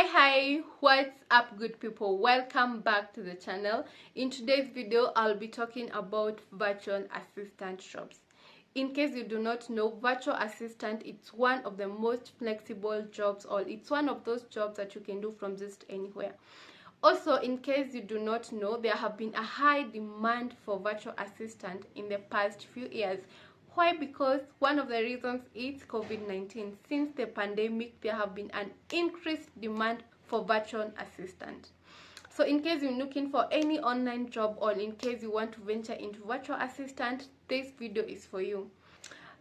Hi, what's up good people? Welcome back to the channel. In today's video I'll be talking about virtual assistant jobs. In case you do not know, virtual assistant, it's one of the most flexible jobs, or it's one of those jobs that you can do from just anywhere. Also, in case you do not know, there have been a high demand for virtual assistant in the past few years. Why? Because one of the reasons is COVID-19. Since the pandemic, there have been an increased demand for virtual assistant. So in case you're looking for any online job, or in case you want to venture into virtual assistant, this video is for you.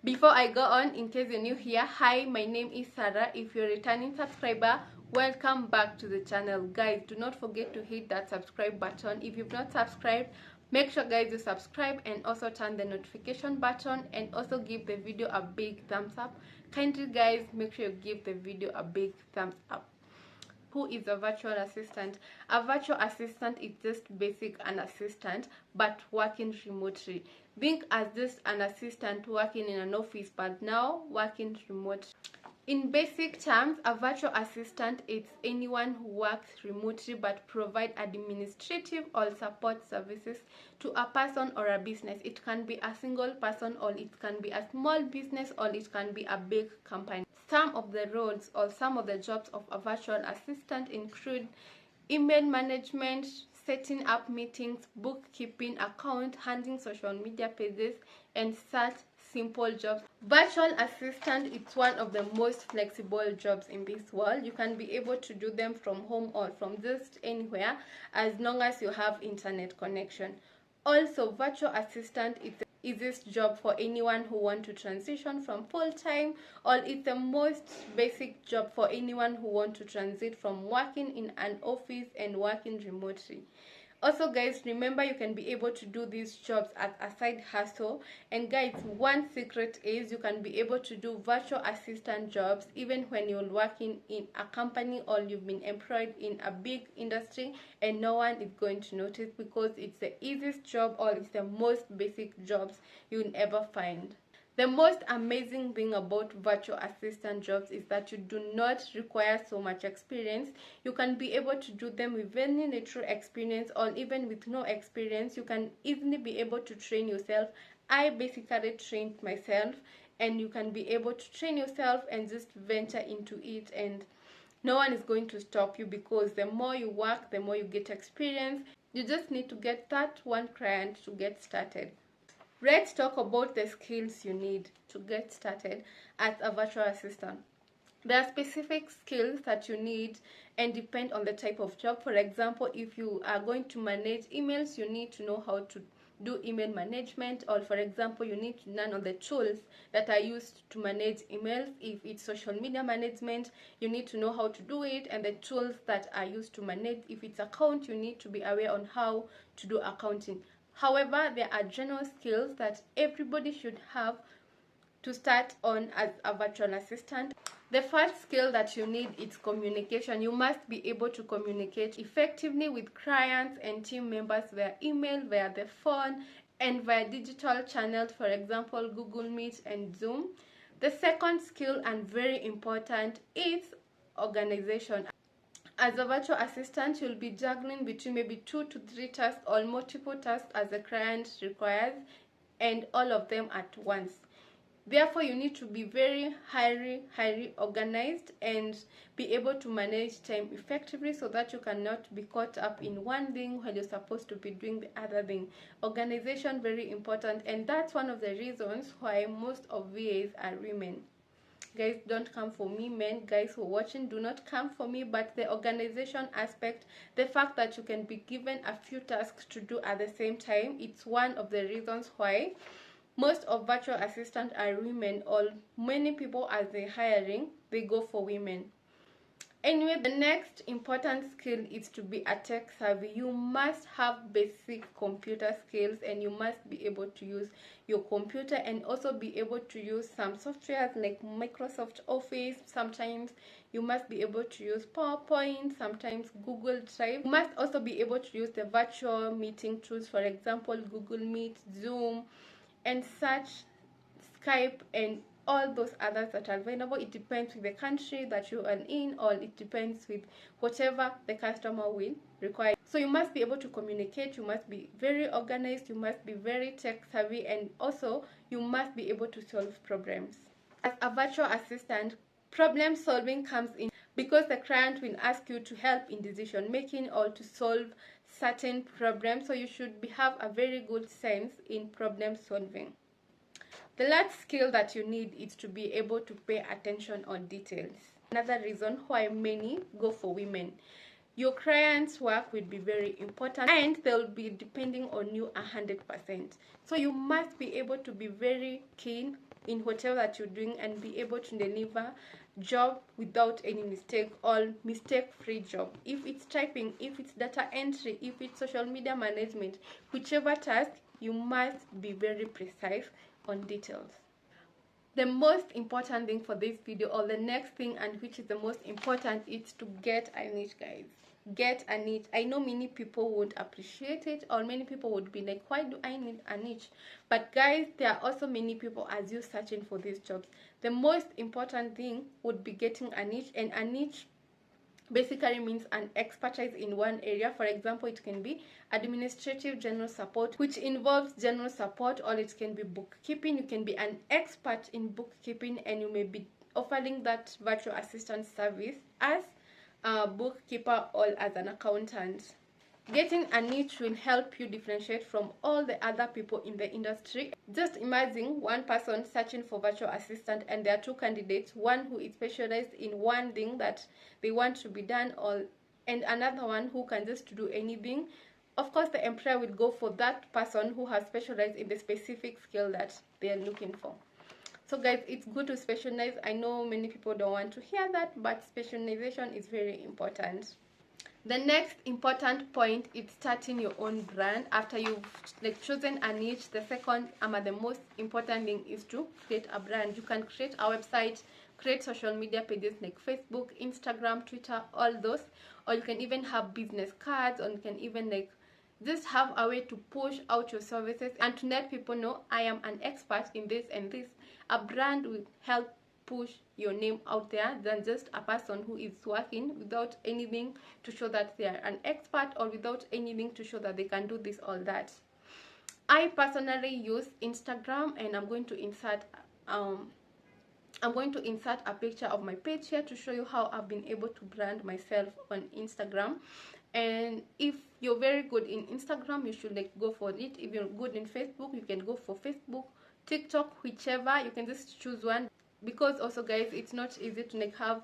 Before I go on, in case you're new here, hi, my name is Sarah. If you're a returning subscriber, welcome back to the channel. Guys, do not forget to hit that subscribe button. If you've not subscribed, make sure guys you subscribe and also turn the notification button and also give the video a big thumbs up. Kindly guys, make sure you give the video a big thumbs up. Who is a virtual assistant? A virtual assistant is just basic an assistant but working remotely. Think as just an assistant working in an office but now working remote. In basic terms, a virtual assistant is anyone who works remotely but provide administrative or support services to a person or a business. It can be a single person, or it can be a small business, or it can be a big company. Some of the roles or some of the jobs of a virtual assistant include email management, setting up meetings, bookkeeping, account, handling social media pages, and such simple jobs. Virtual assistant is one of the most flexible jobs in this world. You can be able to do them from home or from just anywhere as long as you have internet connection. Also, virtual assistant is the easiest job for anyone who want to transition from full-time, or it's the most basic job for anyone who want to transit from working in an office and working remotely. Also guys, remember you can be able to do these jobs as a side hustle. And guys, one secret is you can be able to do virtual assistant jobs even when you're working in a company or you've been employed in a big industry and no one is going to notice, because it's the easiest job or it's the most basic jobs you'll ever find. The most amazing thing about virtual assistant jobs is that you do not require so much experience. You can be able to do them with any little experience, or even with no experience. You can easily be able to train yourself. I basically trained myself, and you can be able to train yourself and just venture into it, and no one is going to stop you, because the more you work, the more you get experience. You just need to get that one client to get started. Let's talk about the skills you need to get started as a virtual assistant. There are specific skills that you need and depend on the type of job. For example, if you are going to manage emails, you need to know how to do email management, or for example, you need to learn on the tools that are used to manage emails. If it's social media management, you need to know how to do it, and the tools that are used to manage. If it's account, you need to be aware on how to do accounting. However, there are general skills that everybody should have to start on as a virtual assistant. The first skill that you need is communication. You must be able to communicate effectively with clients and team members via email, via the phone, and via digital channels, for example, Google Meet and Zoom. The second skill, and very important, is organization. As a virtual assistant, you'll be juggling between maybe 2 to 3 tasks or multiple tasks as the client requires, and all of them at once. Therefore, you need to be very highly organized and be able to manage time effectively, so that you cannot be caught up in one thing while you're supposed to be doing the other thing. Organization, very important, and that's one of the reasons why most of VAs are women. Guys, don't come for me. Men, guys who are watching, do not come for me. But the organization aspect, the fact that you can be given a few tasks to do at the same time, it's one of the reasons why most of virtual assistants are women, or many people as they're hiring, they go for women. Anyway, the next important skill is to be a tech savvy. You must have basic computer skills, and you must be able to use your computer and also be able to use some softwares like Microsoft Office. Sometimes you must be able to use PowerPoint, sometimes Google Drive. You must also be able to use the virtual meeting tools, for example, Google Meet, Zoom, and such, Skype, and all those others that are available. It depends with the country that you are in, or it depends with whatever the customer will require. So you must be able to communicate, you must be very organized, you must be very tech savvy, and also you must be able to solve problems. As a virtual assistant, problem solving comes in because the client will ask you to help in decision making or to solve certain problems, so you should have a very good sense in problem solving. The last skill that you need is to be able to pay attention on details. Another reason why many go for women. Your client's work will be very important and they'll be depending on you 100%. So you must be able to be very keen in whatever that you're doing and be able to deliver job without any mistake, or mistake-free job. If it's typing, if it's data entry, if it's social media management, whichever task, you must be very precise on details. The most important thing for this video, or the next thing, and which is the most important, is to get a niche, guys. Get a niche. I know many people would appreciate it, or many people would be like, why do I need a niche? But guys, there are also many people as you searching for these jobs. The most important thing would be getting a niche, and a niche basically means an expertise in one area. For example, it can be administrative general support, which involves general support, or it can be bookkeeping. You can be an expert in bookkeeping and you may be offering that virtual assistant service as a bookkeeper or as an accountant. Getting a niche will help you differentiate from all the other people in the industry. Just imagine one person searching for virtual assistant and there are two candidates, one who is specialized in one thing that they want to be done, and another one who can just do anything. Of course, the employer will go for that person who has specialized in the specific skill that they are looking for. So guys, it's good to specialize. I know many people don't want to hear that, but specialization is very important. The next important point is starting your own brand. After you've chosen a niche, the second the most important thing is to create a brand. You can create a website, create social media pages like Facebook, Instagram, Twitter, all those, or you can even have business cards, or you can even just have a way to push out your services and to let people know I am an expert in this and this. A brand will help push your name out there than just a person who is working without anything to show that they are an expert, or without anything to show that they can do this or that. I personally use Instagram, and I'm going to insert a picture of my page here to show you how I've been able to brand myself on Instagram. And if you're very good in Instagram, you should go for it. If you're good in Facebook, you can go for Facebook, TikTok, whichever. You can just choose one, because also guys, it's not easy to have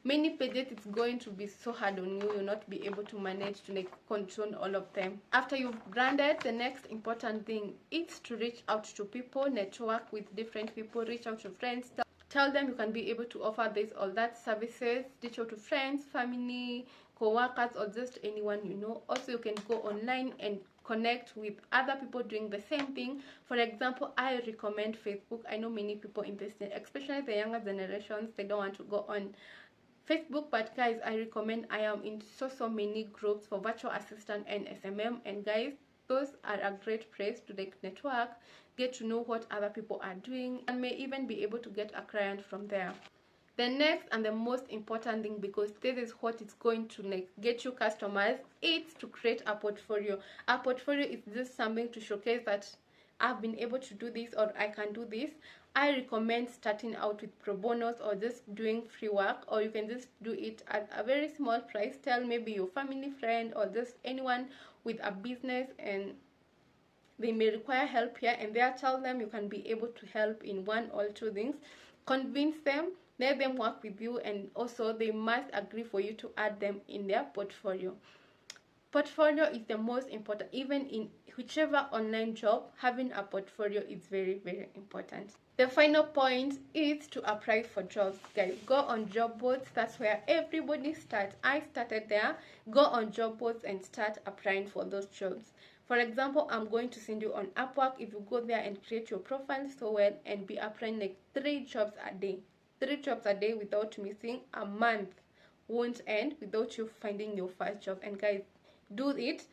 many pages. It's going to be so hard on you. You'll not be able to manage to control all of them. After you've branded, the next important thing is to reach out to people, network with different people, reach out to friends, tell them you can be able to offer this or that services, reach out to friends, family, co-workers, or just anyone you know. Also, you can go online and connect with other people doing the same thing. For example, I recommend Facebook. I know many people in this, especially the younger generations, they don't want to go on Facebook, but guys, I recommend. I am in so many groups for virtual assistant and SMM, and guys, those are a great place to network, get to know what other people are doing, and may even be able to get a client from there. The next and the most important thing, because this is what is going to get you customers, it's to create a portfolio. A portfolio is just something to showcase that I've been able to do this, or I can do this. I recommend starting out with pro bonos, or just doing free work, or you can just do it at a very small price. Tell maybe your family, friend, or just anyone with a business and they may require help here and there. Tell them you can be able to help in one or two things. Convince them, let them work with you, and also they must agree for you to add them in their portfolio. Portfolio is the most important. Even in whichever online job, having a portfolio is very important. The final point is to apply for jobs. Guys, go on job boards. That's where everybody starts. I started there. Go on job boards and start applying for those jobs. For example, I'm going to send you on Upwork. If you go there and create your profile so well and be applying 3 jobs a day. 3 jobs a day without missing, a month won't end without you finding your first job. And guys, do it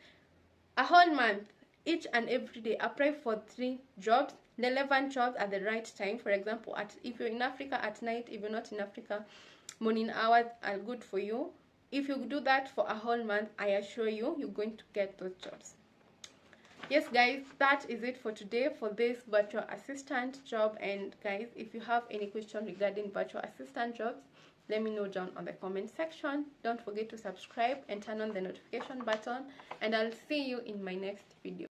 a whole month, each and every day. Apply for 3 jobs relevant jobs at the right time. For example, if you're in Africa at night, if you're not in Africa, morning hours are good for you. If you do that for a whole month, I assure you, you're going to get those jobs. Yes guys, that is it for today for this virtual assistant job. And guys, if you have any question regarding virtual assistant jobs, let me know down on the comment section. Don't forget to subscribe and turn on the notification button, and I'll see you in my next video.